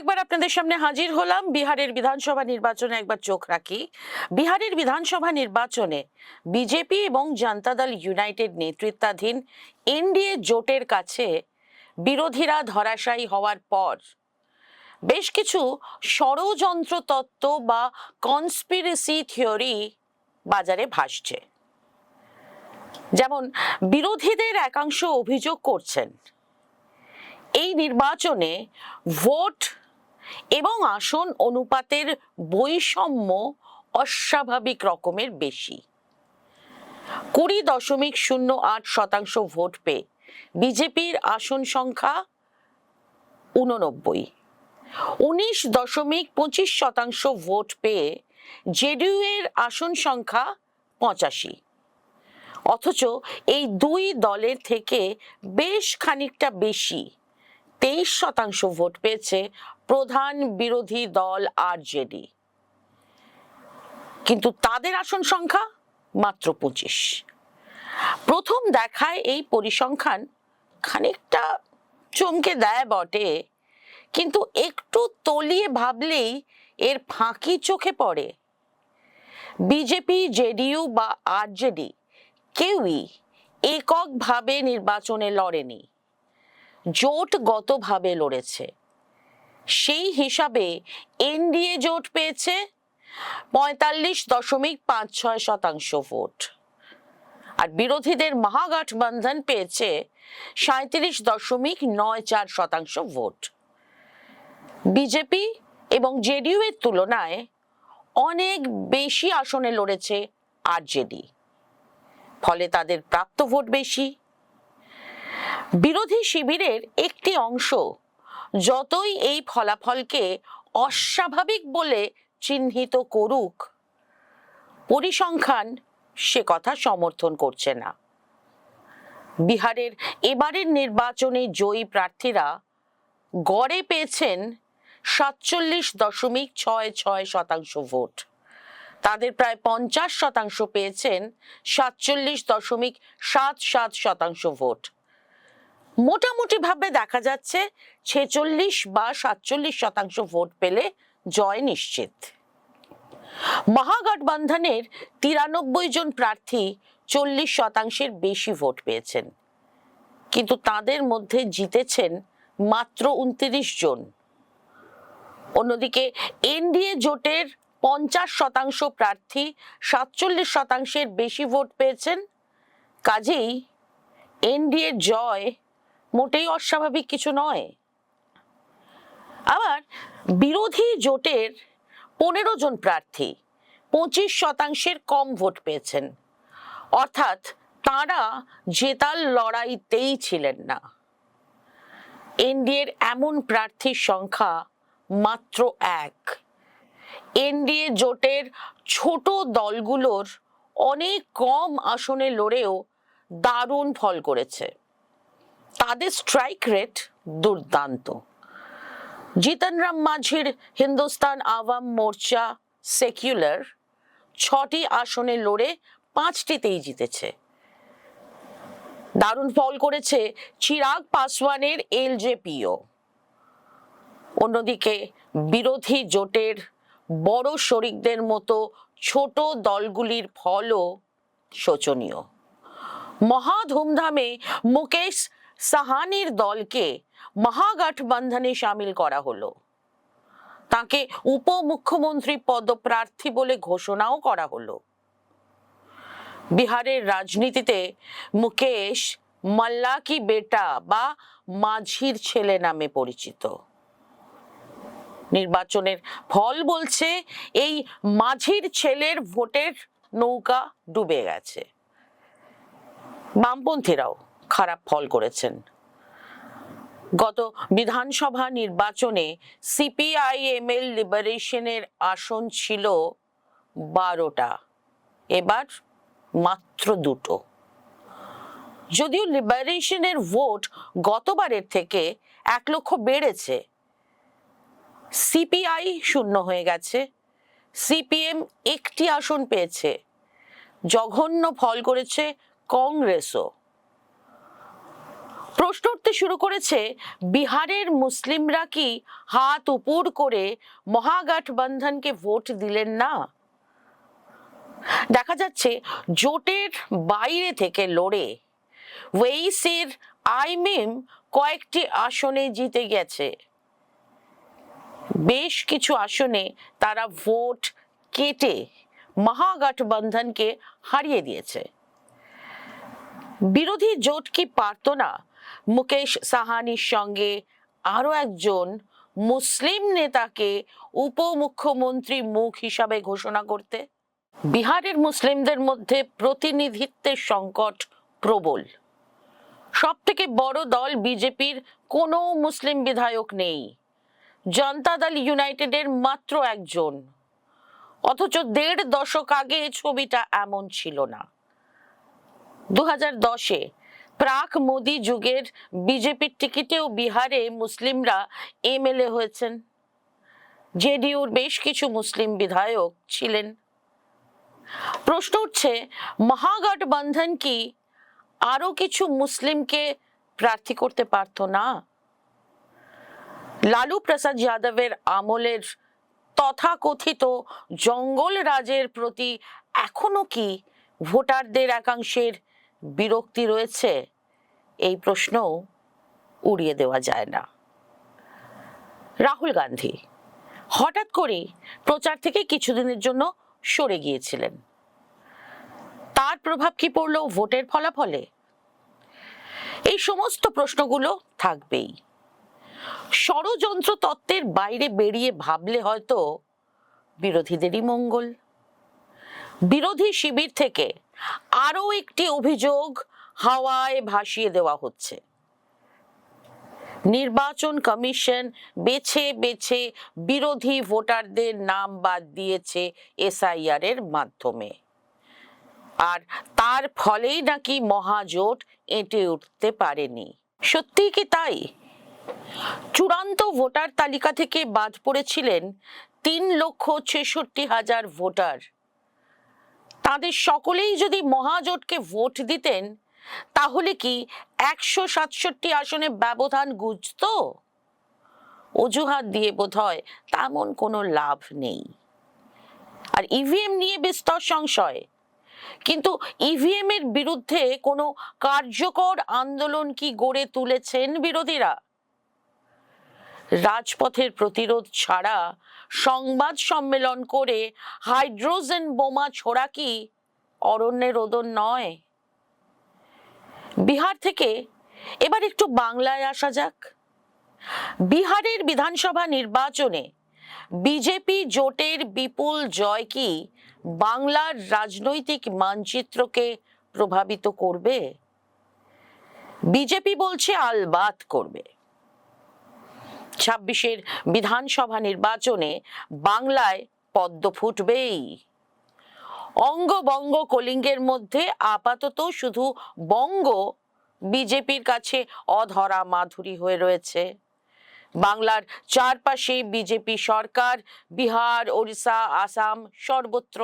একবার আপনাদের সামনে হাজির হলাম। বিহারের বিধানসভা নির্বাচনে একবার চোখ রাখি। বিহারের বিধানসভা নির্বাচনে বিজেপি এবং জনতা দল ইউনাইটেড নেতৃত্বাধীন এনডিএ জোটের কাছে বিরোধীরা ধরাশায়ী হওয়ার পর বেশ কিছু ষড়যন্ত্র তত্ত্ব বা কনস্পিরেসি থিওরি বাজারে ভাসছে। যেমন বিরোধীদের একাংশ অভিযোগ করছেন এই নির্বাচনে ভোট এবং আসন অনুপাতের বৈষম্য অস্বাভাবিক রকমের বেশি। 20.08% ভোট পেয়ে বিজেপির আসন সংখ্যা 89, 19.25% ভোট পেয়ে জেডিইউ এর আসন সংখ্যা 85। অথচ এই দুই দলের থেকে বেশ খানিকটা বেশি 23% ভোট পেয়েছে প্রধান বিরোধী দল আরজেডি, কিন্তু তাদের আসন সংখ্যা মাত্র 25। প্রথম দেখায় এই পরিসংখ্যান খানিকটা চমকে দেয় বটে, কিন্তু একটু তলিয়ে ভাবলেই এর ফাঁকি চোখে পড়ে। বিজেপি, জেডিইউ বা আরজেডি কেউই এককভাবে নির্বাচনে লড়েনি, জোটগতভাবে লড়েছে। সেই হিসাবে এনডিএ জোট পেয়েছে 45.56% ভোট, আর বিরোধীদের মহাগঠবন্ধন পেয়েছে 37.94% ভোট। বিজেপি এবং জেডিইউ এর তুলনায় অনেক বেশি আসনে লড়েছে আরজেডি, ফলে তাদের প্রাপ্ত ভোট বেশি। বিরোধী শিবিরের একটি অংশ যতই এই ফলাফলকে অস্বাভাবিক বলে চিহ্নিত করুক, পরিসংখ্যান সে কথা সমর্থন করছে না। বিহারের এবারের নির্বাচনে জয়ী প্রার্থীরা গড়ে পেয়েছেন 47.66% ভোট। তাদের প্রায় 50% পেয়েছেন 47.77% ভোট। মোটামুটি ভাবে দেখা যাচ্ছে 46 বা 47% ভোট পেলে জয় নিশ্চিত। মহাগঠবন্ধনের 93 জন প্রার্থী 40% বেশি ভোট পেয়েছেন, কিন্তু তাদের মধ্যে জিতেছেন মাত্র 29 জন। অন্যদিকে এনডিএ জোটের 50% প্রার্থী 47% বেশি ভোট পেয়েছেন। কাজেই এনডিএ জয় মোটেই অস্বাভাবিক কিছু নয়। আবার বিরোধী জোটের 15 জন প্রার্থী 25% কম ভোট পেয়েছেন, অর্থাৎ তারা জেতার লড়াইতেই ছিলেন না। এনডিএর এমন প্রার্থীর সংখ্যা মাত্র 1। এনডিএ জোটের ছোট দলগুলোর অনেক কম আসনে লড়েও দারুণ ফল করেছে। তাদের স্ট্রাইক রেট দুর্দান্ত। জিতন রাম মাঝির হিন্দুস্তান আওয়াম মোর্চা সেকুলার 6টি আসনে লড়ে 5টিতেই জিতেছে। দারুণ ফল করেছে চিরাগ পাসওয়ানের এলজেপিও। অন্যদিকে বিরোধী জোটের বড় শরিকদের মতো ছোট দলগুলির ফলও শোচনীয়। মহা ধুমধামে মুকেশ সাহানির দলকে মহাগঠবন্ধনে সামিল করা হলো। তাকে উপমুখ্যমন্ত্রী পদপ্রার্থী বলে ঘোষণাও করা হলো। বিহারের রাজনীতিতে মুকেশ মাল্লা কি বেটা বা মাঝির ছেলে নামে পরিচিত। নির্বাচনের ফল বলছে এই মাঝির ছেলের ভোটের নৌকা ডুবে গেছে। বামপন্থীরাও খারাপ ফল করেছেন। গত বিধানসভা নির্বাচনে সিপিআইএমএল লিবারেশনের আসন ছিল 12টা, এবার মাত্র 2টো। যদিও লিবারেশনের ভোট গতবারের থেকে 1 লক্ষ বেড়েছে, সিপিআই শূন্য হয়ে গেছে, সিপিএম 1টি আসন পেয়েছে, জঘন্য ফল করেছে কংগ্রেসও। প্রশ্ন উঠতে শুরু করেছে, বিহারের মুসলিমরা কি হাত উপর করে মহাগঠবন্ধনকে ভোট দিলেন না? দেখা যাচ্ছে জোটের বাইরে থেকে লড়ে ওয়েইসির আইএমএম কয়েকটি আসনে জিতে গেছে। বেশ কিছু আসনে তারা ভোট কেটে মহাগঠবন্ধনকে হারিয়ে দিয়েছে। বিরোধী জোট কি পারত না মুকেশ সাহানির সঙ্গে আরো একজন মুসলিম নেতাকে উপমুখ্যমন্ত্রী মুখ হিসাবে ঘোষণা করতে? বিহারের মুসলিমদের মধ্যে প্রতিনিধিত্বের সংকট প্রবল। সব থেকে বড় দল বিজেপির কোনো মুসলিম বিধায়ক নেই। জনতা দল ইউনাইটেডের মাত্র একজন। অথচ ১.৫ দশক আগে ছবিটা এমন ছিল না। 2010-এ প্রাক মোদি যুগের বিজেপির টিকিটেও বিহারে মুসলিমরা এমএলএ হয়েছেন। জেডিইউর বেশ কিছু মুসলিম বিধায়ক ছিলেন। প্রশ্ন উঠছে, মহাগঠবন্ধন কি আরো কিছু মুসলিমকে প্রার্থী করতে পারত না? লালু প্রসাদ যাদবের আমলের তথাকথিত জঙ্গল রাজের প্রতি এখনো কি ভোটারদের একাংশের বিরক্তি রয়েছে? এই প্রশ্ন উড়িয়ে দেওয়া যায় না। রাহুল গান্ধী হঠাৎ করে প্রচার থেকে কিছুদিনের জন্য সরে গিয়েছিলেন। তার প্রভাব কি পড়ল ভোটের ফলাফলে? এই সমস্ত প্রশ্নগুলো থাকবেই। ষড়যন্ত্র তত্ত্বের বাইরে বেরিয়ে ভাবলে হয়তো বিরোধীদেরই মঙ্গল। বিরোধী শিবির থেকে আরো একটি অভিযোগ হাওয়ায় ভাসিয়ে দেওয়া হচ্ছে। নির্বাচন কমিশন বেছে বেছে বিরোধী ভোটারদের নাম বাদ দিয়েছে এসআইআর এর মাধ্যমে, আর তার ফলেই নাকি মহাজোট এঁটে উঠতে পারেনি। সত্যি কি তাই? চূড়ান্ত ভোটার তালিকা থেকে বাদ পড়েছিলেন 3,66,000 ভোটার। তাদের সকলেই যদি মহাজোটকে ভোট দিতেন, তাহলে কি 167 আসনে ব্যবধান ঘুচত? অজুহাত দিয়ে বোধহয় তেমন কোনো লাভ নেই। আর ইভিএম নিয়ে বিস্তর সংশয়, কিন্তু ইভিএম এর বিরুদ্ধে কোনো কার্যকর আন্দোলন কি গড়ে তুলেছেন বিরোধীরা? রাজপথের প্রতিরোধ ছাড়া সংবাদ সম্মেলন করে হাইড্রোজেন বোমা ছোড়া কি অরণ্যে রোদন নয়? বিহার থেকে এবার একটু বাংলায় আসা যাক। বিহারের বিধানসভা নির্বাচনে বিজেপি জোটের বিপুল জয় কি বাংলার রাজনৈতিক মানচিত্রকে প্রভাবিত করবে? বিজেপি বলছে আলবাত করবে। 26-এর বিধানসভা নির্বাচনে বাংলায় পদ্ম ফুটবেই। অঙ্গ বঙ্গ কলিঙ্গের মধ্যে আপাতত শুধু বঙ্গ বিজেপির কাছে অধরা মাধুরী হয়ে রয়েছে। বাংলার চারপাশে বিজেপি সরকার, বিহার, ওড়িশা, আসাম সর্বত্র।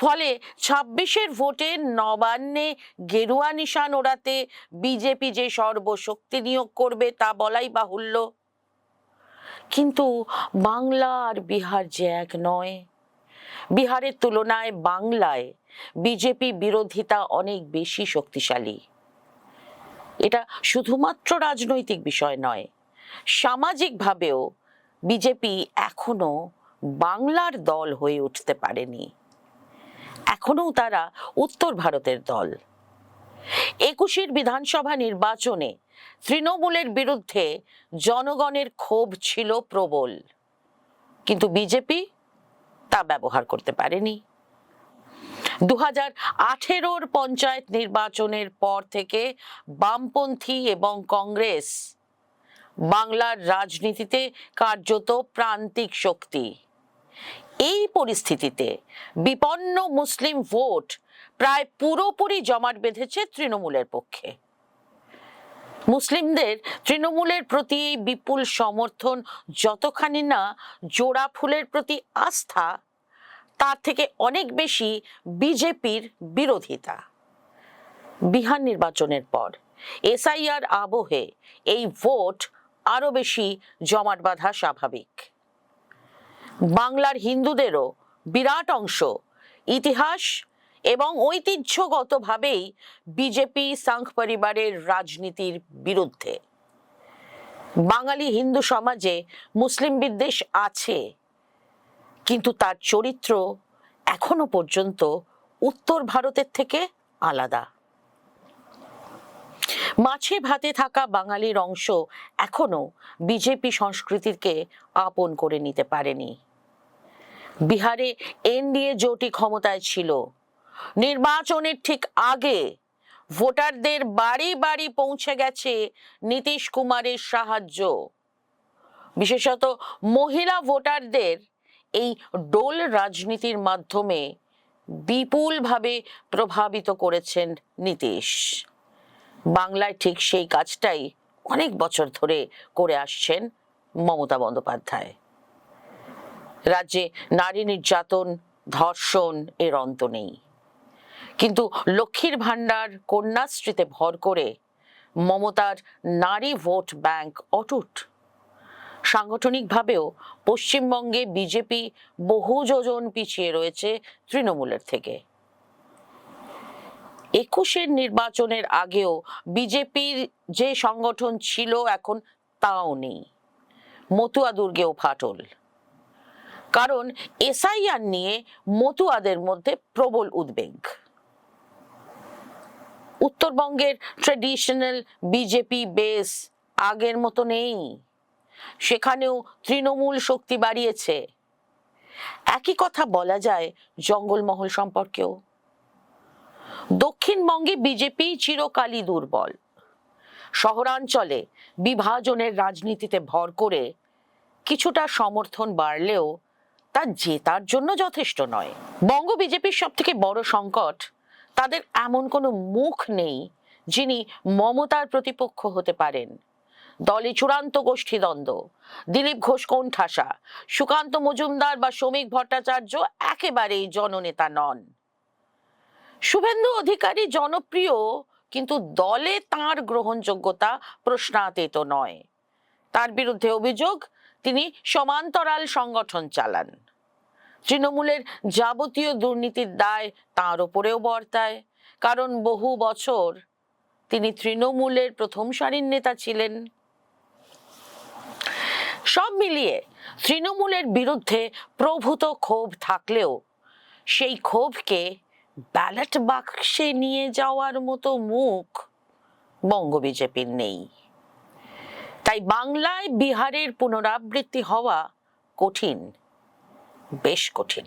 ফলে 26-এর ভোটে নবান্নে গেরুয়া নিশান ওড়াতে বিজেপি যে সর্বশক্তি নিয়োগ করবে তা বলাই বাহুল্য। কিন্তু বাংলা আর বিহার যে এক নয়। বিহারের তুলনায় বাংলায় বিজেপি বিরোধিতা অনেক বেশি শক্তিশালী। এটা শুধুমাত্র রাজনৈতিক বিষয় নয়, সামাজিকভাবেও বিজেপি এখনো বাংলার দল হয়ে উঠতে পারেনি। এখনো তারা উত্তর ভারতের দল। 21-এর বিধানসভা নির্বাচনে তৃণমূলের বিরুদ্ধে জনগণের ক্ষোভ ছিল প্রবল, কিন্তু বিজেপি তা ব্যবহার করতে পারেনি। 2018-এর পঞ্চায়েত নির্বাচনের পর থেকে বামপন্থী এবং কংগ্রেস বাংলার রাজনীতিতে কার্যত প্রান্তিক শক্তি। এই পরিস্থিতিতে বিপন্ন মুসলিম ভোট প্রায় পুরোপুরি জমাট বেঁধেছে তৃণমূলের পক্ষে। মুসলিমদের তৃণমূলের প্রতি এই বিপুল সমর্থন যতখানি না জোড়া ফুলের প্রতি আস্থা, তার থেকে অনেক বেশি বিজেপির বিরোধিতা। বিহার নির্বাচনের পর এসআইআর আবহে এই ভোট আরো বেশি জমাট বাঁধা স্বাভাবিক। বাংলার হিন্দুদেরও বিরাট অংশ ইতিহাস এবং ঐতিহ্যগতভাবেই বিজেপি সংঘ পরিবারের রাজনীতির বিরুদ্ধে। বাঙালি হিন্দু সমাজে মুসলিম বিদ্বেষ আছে, কিন্তু তার চরিত্র এখনো পর্যন্ত উত্তর ভারতের থেকে আলাদা। মাছে ভাতে থাকা বাঙালির অংশ এখনো বিজেপি সংস্কৃতিকে আপন করে নিতে পারেনি। বিহারে এনডিএ জোটই ক্ষমতায় ছিল। নির্বাচনের ঠিক আগে ভোটারদের বাড়ি বাড়ি পৌঁছে গেছে নীতিশ কুমারের সাহায্য। বিশেষত মহিলা ভোটারদের এই ডোল রাজনীতির মাধ্যমে বিপুলভাবে প্রভাবিত করেছেন নীতিশ। বাংলায় ঠিক সেই কাজটাই অনেক বছর ধরে করে আসছেন মমতা বন্দ্যোপাধ্যায়। রাজ্যে নারী নির্যাতন, ধর্ষণ এর অন্ত নেই, কিন্তু লক্ষ্মীর ভান্ডার, কন্যাশ্রীতে ভর করে মমতার নারী ভোট ব্যাংক অটুট। সাংগঠনিকভাবেও পশ্চিমবঙ্গে বিজেপি বহু যোজন পিছিয়ে রয়েছে তৃণমূলের থেকে। 21-এর নির্বাচনের আগেও বিজেপির যে সংগঠন ছিল এখন তাও নেই। মতুয়া দুর্গেও ফাটল, কারণ এসআইআর নিয়ে মতুয়াদের মধ্যে প্রবল উদ্বেগ। উত্তরবঙ্গের ট্রেডিশনাল বিজেপি বেস আগের মতো নেই, সেখানেও তৃণমূল শক্তি বাড়িয়েছে। একই কথা বলা যায় জঙ্গলমহল সম্পর্কেও। দক্ষিণবঙ্গে বিজেপি চিরকালই দুর্বল। শহরাঞ্চলে বিভাজনের রাজনীতিতে ভর করে কিছুটা সমর্থন বাড়লেও তা জেতার জন্য যথেষ্ট নয়। বঙ্গ বিজেপির সব থেকে বড় সংকট, তাদের এমন কোনো মুখ নেই যিনি মমতার প্রতিপক্ষ হতে পারেন। দলে চূড়ান্ত গোষ্ঠীদ্বন্দ্ব। দিলীপ ঘোষ কোণঠাসা, সুকান্ত মজুমদার বা শ্রমিক ভট্টাচার্য একেবারেই জননেতা নন। শুভেন্দু অধিকারী জনপ্রিয়, কিন্তু দলে তাঁর গ্রহণযোগ্যতা প্রশ্নাতীত নয়। তার বিরুদ্ধে অভিযোগ তিনি সমান্তরাল সংগঠন চালান। তৃণমূলের যাবতীয় দুর্নীতির দায় তাঁর ওপরেও বর্তায়, কারণ বহু বছর তিনি তৃণমূলের প্রথম সারির নেতা ছিলেন। সব মিলিয়ে তৃণমূলের বিরুদ্ধে প্রভূত ক্ষোভ থাকলেও সেই ক্ষোভকে ব্যালট বাক্সে নিয়ে যাওয়ার মতো মুখ বঙ্গ বিজেপির নেই। তাই বাংলায় বিহারের পুনরাবৃত্তি হওয়া কঠিন, বেশ কঠিন।